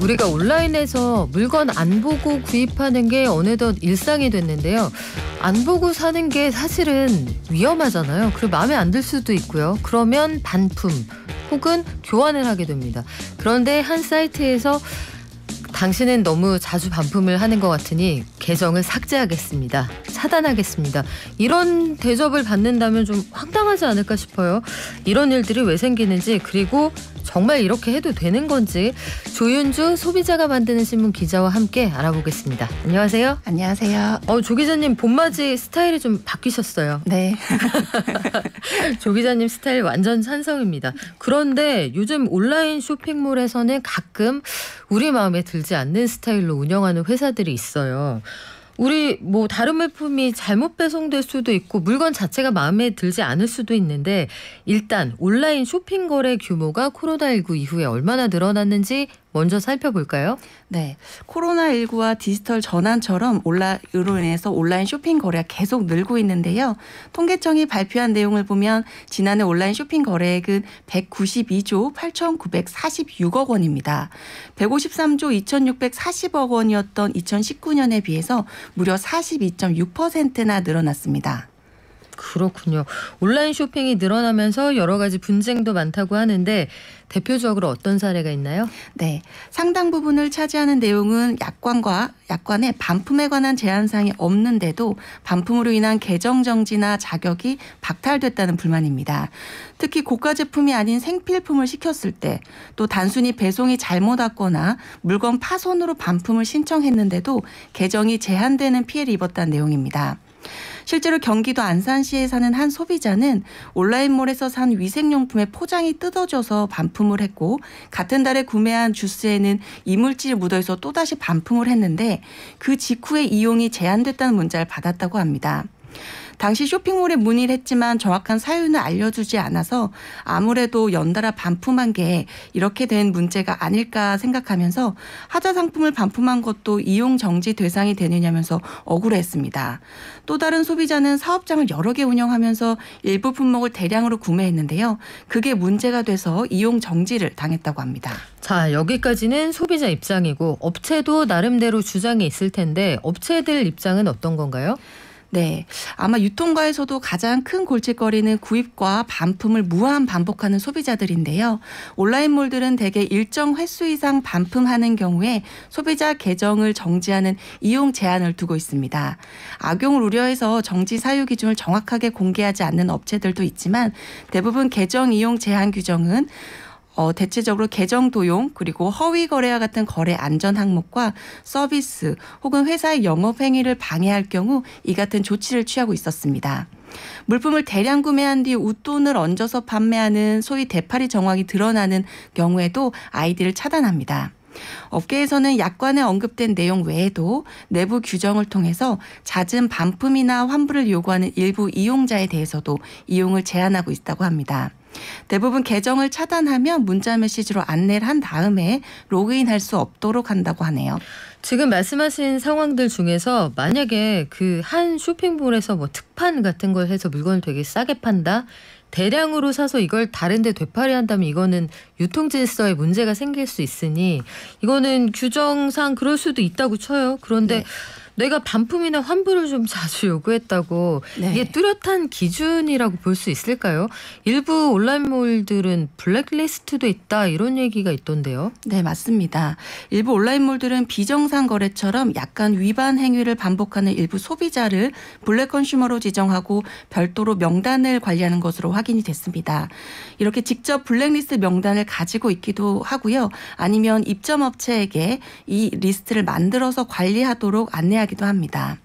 우리가 온라인에서 물건 안 보고 구입하는 게 어느덧 일상이 됐는데요. 안 보고 사는 게 사실은 위험하잖아요. 그리고 마음에 안 들 수도 있고요. 그러면 반품 혹은 교환을 하게 됩니다. 그런데 한 사이트에서 당신은 너무 자주 반품을 하는 것 같으니 계정을 삭제하겠습니다. 차단하겠습니다. 이런 대접을 받는다면 좀 황당하지 않을까 싶어요. 이런 일들이 왜 생기는지, 그리고 정말 이렇게 해도 되는 건지 조윤주 소비자가 만드는 신문 기자와 함께 알아보겠습니다. 안녕하세요. 안녕하세요. 조 기자님 봄맞이 스타일이 좀 바뀌셨어요. 네. 조 기자님 스타일 완전 찬성입니다. 그런데 요즘 온라인 쇼핑몰에서는 가끔 우리 마음에 들지 않는 스타일로 운영하는 회사들이 있어요. 우리 다른 물품이 잘못 배송될 수도 있고 물건 자체가 마음에 들지 않을 수도 있는데, 일단 온라인 쇼핑 거래 규모가 코로나19 이후에 얼마나 늘어났는지 먼저 살펴볼까요? 네. 코로나19와 디지털 전환처럼 으로 인해서 온라인 쇼핑 거래가 계속 늘고 있는데요. 통계청이 발표한 내용을 보면 지난해 온라인 쇼핑 거래액은 192조 8,946억 원입니다. 153조 2,640억 원이었던 2019년에 비해서 무려 42.6%나 늘어났습니다. 그렇군요. 온라인 쇼핑이 늘어나면서 여러 가지 분쟁도 많다고 하는데 대표적으로 어떤 사례가 있나요? 네, 상당 부분을 차지하는 내용은 약관에 반품에 관한 제한사항이 없는데도 반품으로 인한 계정 정지나 자격이 박탈됐다는 불만입니다. 특히 고가 제품이 아닌 생필품을 시켰을 때, 또 단순히 배송이 잘못 왔거나 물건 파손으로 반품을 신청했는데도 계정이 제한되는 피해를 입었다는 내용입니다. 실제로 경기도 안산시에 사는 한 소비자는 온라인몰에서 산 위생용품의 포장이 뜯어져서 반품을 했고, 같은 달에 구매한 주스에는 이물질이 묻어있어 또다시 반품을 했는데 그 직후에 이용이 제한됐다는 문자를 받았다고 합니다. 당시 쇼핑몰에 문의를 했지만 정확한 사유는 알려주지 않아서 아무래도 연달아 반품한 게 이렇게 된 문제가 아닐까 생각하면서 하자 상품을 반품한 것도 이용 정지 대상이 되느냐면서 억울해했습니다. 또 다른 소비자는 사업장을 여러 개 운영하면서 일부 품목을 대량으로 구매했는데요. 그게 문제가 돼서 이용 정지를 당했다고 합니다. 자, 여기까지는 소비자 입장이고 업체도 나름대로 주장이 있을 텐데 업체들 입장은 어떤 건가요? 네, 아마 유통가에서도 가장 큰 골칫거리는 구입과 반품을 무한 반복하는 소비자들인데요. 온라인몰들은 대개 일정 횟수 이상 반품하는 경우에 소비자 계정을 정지하는 이용 제한을 두고 있습니다. 악용을 우려해서 정지 사유 기준을 정확하게 공개하지 않는 업체들도 있지만 대부분 계정 이용 제한 규정은 대체적으로 계정 도용, 그리고 허위 거래와 같은 거래 안전 항목과 서비스 혹은 회사의 영업 행위를 방해할 경우 이 같은 조치를 취하고 있었습니다. 물품을 대량 구매한 뒤 웃돈을 얹어서 판매하는 소위 되팔이 정황이 드러나는 경우에도 아이디를 차단합니다. 업계에서는 약관에 언급된 내용 외에도 내부 규정을 통해서 잦은 반품이나 환불을 요구하는 일부 이용자에 대해서도 이용을 제한하고 있다고 합니다. 대부분 계정을 차단하면 문자 메시지로 안내를 한 다음에 로그인할 수 없도록 한다고 하네요. 지금 말씀하신 상황들 중에서 만약에 그 한 쇼핑몰에서 특판 같은 걸 해서 물건을 되게 싸게 판다, 대량으로 사서 이걸 다른 데 되팔이한다면 이거는 유통질서에 문제가 생길 수 있으니 이거는 규정상 그럴 수도 있다고 쳐요. 그런데 네. 내가 반품이나 환불을 좀 자주 요구했다고 네. 이게 뚜렷한 기준이라고 볼 수 있을까요? 일부 온라인몰들은 블랙리스트도 있다 이런 얘기가 있던데요. 네, 맞습니다. 일부 온라인몰들은 비정상 거래처럼 약간 위반 행위를 반복하는 일부 소비자를 블랙 컨슈머로 지정하고 별도로 명단을 관리하는 것으로 확인이 됐습니다. 이렇게 직접 블랙리스트 명단을 가지고 있기도 하고요. 아니면 입점업체에게 이 리스트를 만들어서 관리하도록 안내하기도 합니다.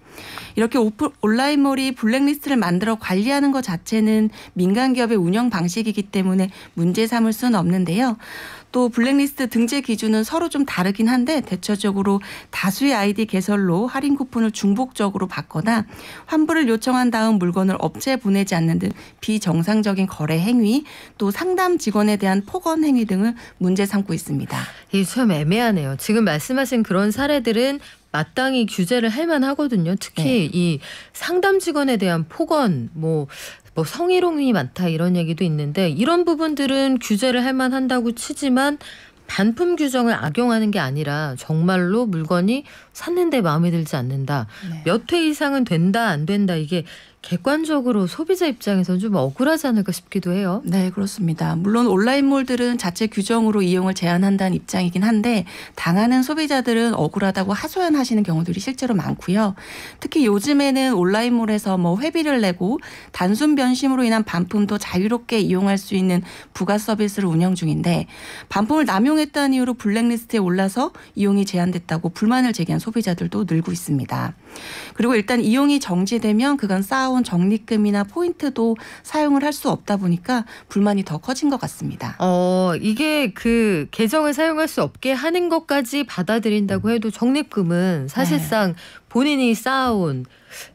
이렇게 온라인몰이 블랙리스트를 만들어 관리하는 것 자체는 민간 기업의 운영 방식이기 때문에 문제 삼을 수는 없는데요. 또 블랙리스트 등재 기준은 서로 좀 다르긴 한데 대체적으로 다수의 아이디 개설로 할인 쿠폰을 중복적으로 받거나 환불을 요청한 다음 물건을 업체에 보내지 않는 등 비정상적인 거래 행위, 또 상담 직원에 대한 폭언 행위 등을 문제 삼고 있습니다. 이게 참 애매하네요. 지금 말씀하신 그런 사례들은 마땅히 규제를 할 만하거든요. 특히 네. 이 상담 직원에 대한 폭언, 성희롱이 많다 이런 얘기도 있는데 이런 부분들은 규제를 할 만한다고 치지만 반품 규정을 악용하는 게 아니라 정말로 물건이 샀는데 마음에 들지 않는다. 네. 몇 회 이상은 된다 안 된다 이게 객관적으로 소비자 입장에서는 좀 억울하지 않을까 싶기도 해요. 네, 그렇습니다. 물론 온라인몰들은 자체 규정으로 이용을 제한한다는 입장이긴 한데 당하는 소비자들은 억울하다고 하소연하시는 경우들이 실제로 많고요. 특히 요즘에는 온라인몰에서 회비를 내고 단순 변심으로 인한 반품도 자유롭게 이용할 수 있는 부가 서비스를 운영 중인데 반품을 남용했다는 이유로 블랙리스트에 올라서 이용이 제한됐다고 불만을 제기한 소비자들도 늘고 있습니다. 그리고 일단 이용이 정지되면 그간 쌓아온 적립금이나 포인트도 사용을 할 수 없다 보니까 불만이 더 커진 것 같습니다. 이게 그 계정을 사용할 수 없게 하는 것까지 받아들인다고 해도 적립금은 사실상 본인이 쌓아온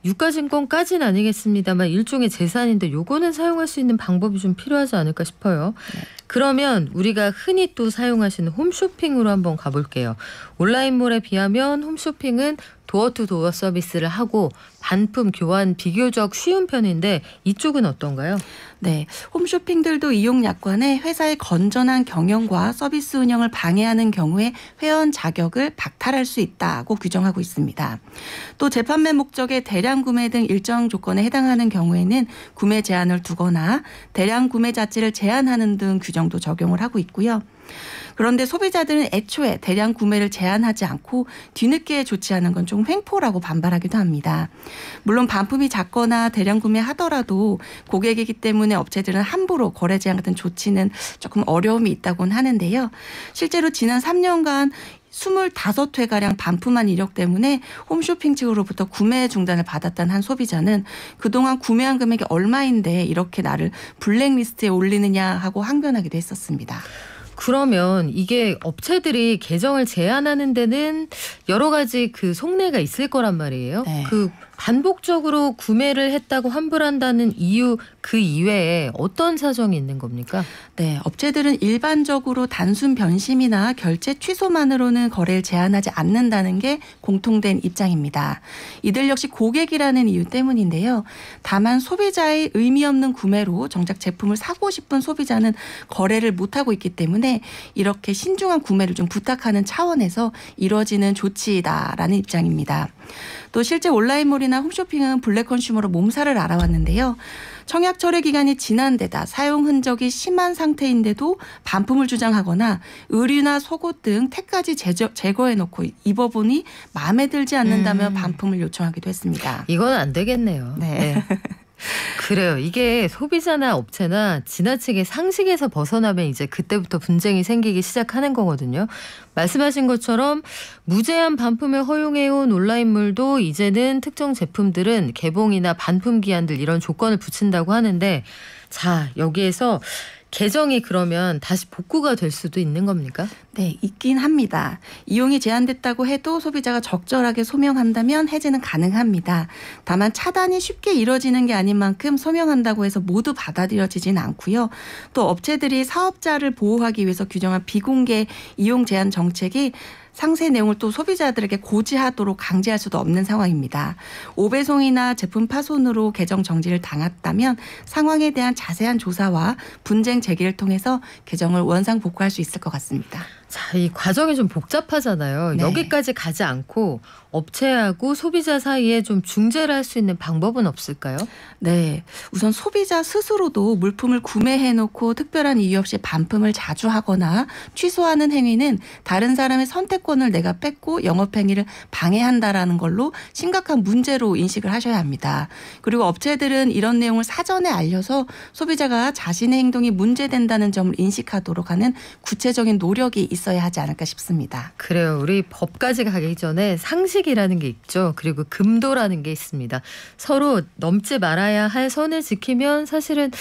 유가증권까지는 아니겠습니다만 일종의 재산인데 요거는 사용할 수 있는 방법이 좀 필요하지 않을까 싶어요. 그러면 우리가 흔히 또 사용하시는 홈쇼핑으로 한번 가볼게요. 온라인몰에 비하면 홈쇼핑은 도어투도어 서비스를 하고 반품 교환 비교적 쉬운 편인데 이쪽은 어떤가요? 네, 홈쇼핑들도 이용 약관에 회사의 건전한 경영과 서비스 운영을 방해하는 경우에 회원 자격을 박탈할 수 있다고 규정하고 있습니다. 또 재판매 목적의 대량 구매 등 일정 조건에 해당하는 경우에는 구매 제한을 두거나 대량 구매 자체를 제한하는 등 규정도 적용을 하고 있고요. 그런데 소비자들은 애초에 대량 구매를 제한하지 않고 뒤늦게 조치하는 건 좀 횡포라고 반발하기도 합니다. 물론 반품이 작거나 대량 구매하더라도 고객이기 때문에 업체들은 함부로 거래 제한 같은 조치는 조금 어려움이 있다고는 하는데요. 실제로 지난 3년간 25회가량 반품한 이력 때문에 홈쇼핑 측으로부터 구매 중단을 받았다는 한 소비자는 그동안 구매한 금액이 얼마인데 이렇게 나를 블랙리스트에 올리느냐 하고 항변하기도 했었습니다. 그러면 이게 업체들이 계정을 제한하는 데는 여러 가지 그 속내가 있을 거란 말이에요. 네. 그 반복적으로 구매를 했다고 환불한다는 이유 그 이외에 어떤 사정이 있는 겁니까? 네, 업체들은 일반적으로 단순 변심이나 결제 취소만으로는 거래를 제한하지 않는다는 게 공통된 입장입니다. 이들 역시 고객이라는 이유 때문인데요. 다만 소비자의 의미 없는 구매로 정작 제품을 사고 싶은 소비자는 거래를 못하고 있기 때문에 이렇게 신중한 구매를 좀 부탁하는 차원에서 이뤄지는 조치다라는 입장입니다. 또 실제 온라인몰이나 홈쇼핑은 블랙 컨슈머로 몸살을 앓아왔는데요. 청약 철회 기간이 지난 데다 사용 흔적이 심한 상태인데도 반품을 주장하거나 의류나 속옷 등 택까지 제거해놓고 입어보니 마음에 들지 않는다며 반품을 요청하기도 했습니다. 이건 안 되겠네요. 네. 그래요. 이게 소비자나 업체나 지나치게 상식에서 벗어나면 이제 그때부터 분쟁이 생기기 시작하는 거거든요. 말씀하신 것처럼 무제한 반품을 허용해온 온라인몰도 이제는 특정 제품들은 개봉이나 반품 기한들 이런 조건을 붙인다고 하는데 자, 여기에서 계정이 그러면 다시 복구가 될 수도 있는 겁니까? 네, 있긴 합니다. 이용이 제한됐다고 해도 소비자가 적절하게 소명한다면 해지는 가능합니다. 다만 차단이 쉽게 이뤄지는 게 아닌 만큼 소명한다고 해서 모두 받아들여지진 않고요. 또 업체들이 사업자를 보호하기 위해서 규정한 비공개 이용 제한 정책이 상세 내용을 또 소비자들에게 고지하도록 강제할 수도 없는 상황입니다. 오배송이나 제품 파손으로 계정 정지를 당했다면 상황에 대한 자세한 조사와 분쟁 제기를 통해서 계정을 원상 복구할 수 있을 것 같습니다. 자, 이 과정이 좀 복잡하잖아요. 네. 여기까지 가지 않고 업체하고 소비자 사이에 좀 중재를 할 수 있는 방법은 없을까요? 네, 우선 소비자 스스로도 물품을 구매해놓고 특별한 이유 없이 반품을 자주 하거나 취소하는 행위는 다른 사람의 선택권을 내가 뺏고 영업행위를 방해한다라는 걸로 심각한 문제로 인식을 하셔야 합니다. 그리고 업체들은 이런 내용을 사전에 알려서 소비자가 자신의 행동이 문제된다는 점을 인식하도록 하는 구체적인 노력이 있어야 하지 않을까 싶습니다. 그래요. 우리 법까지 가기 전에 상식이라는 게 있죠. 그리고 금도라는 게 있습니다. 서로 넘지 말아야 할 선을 지키면 사실은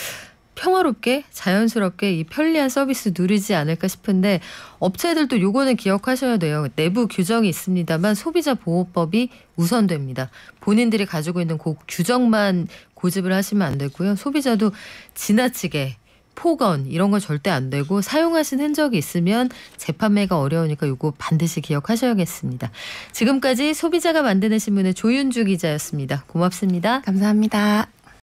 평화롭게 자연스럽게 이 편리한 서비스 누리지 않을까 싶은데 업체들도 요거는 기억하셔야 돼요. 내부 규정이 있습니다만 소비자보호법이 우선됩니다. 본인들이 가지고 있는 그 규정만 고집을 하시면 안 되고요. 소비자도 지나치게 폭언 이런 거 절대 안 되고 사용하신 흔적이 있으면 재판매가 어려우니까 요거 반드시 기억하셔야겠습니다. 지금까지 소비자가 만드는 신문의 조윤주 기자였습니다. 고맙습니다. 감사합니다.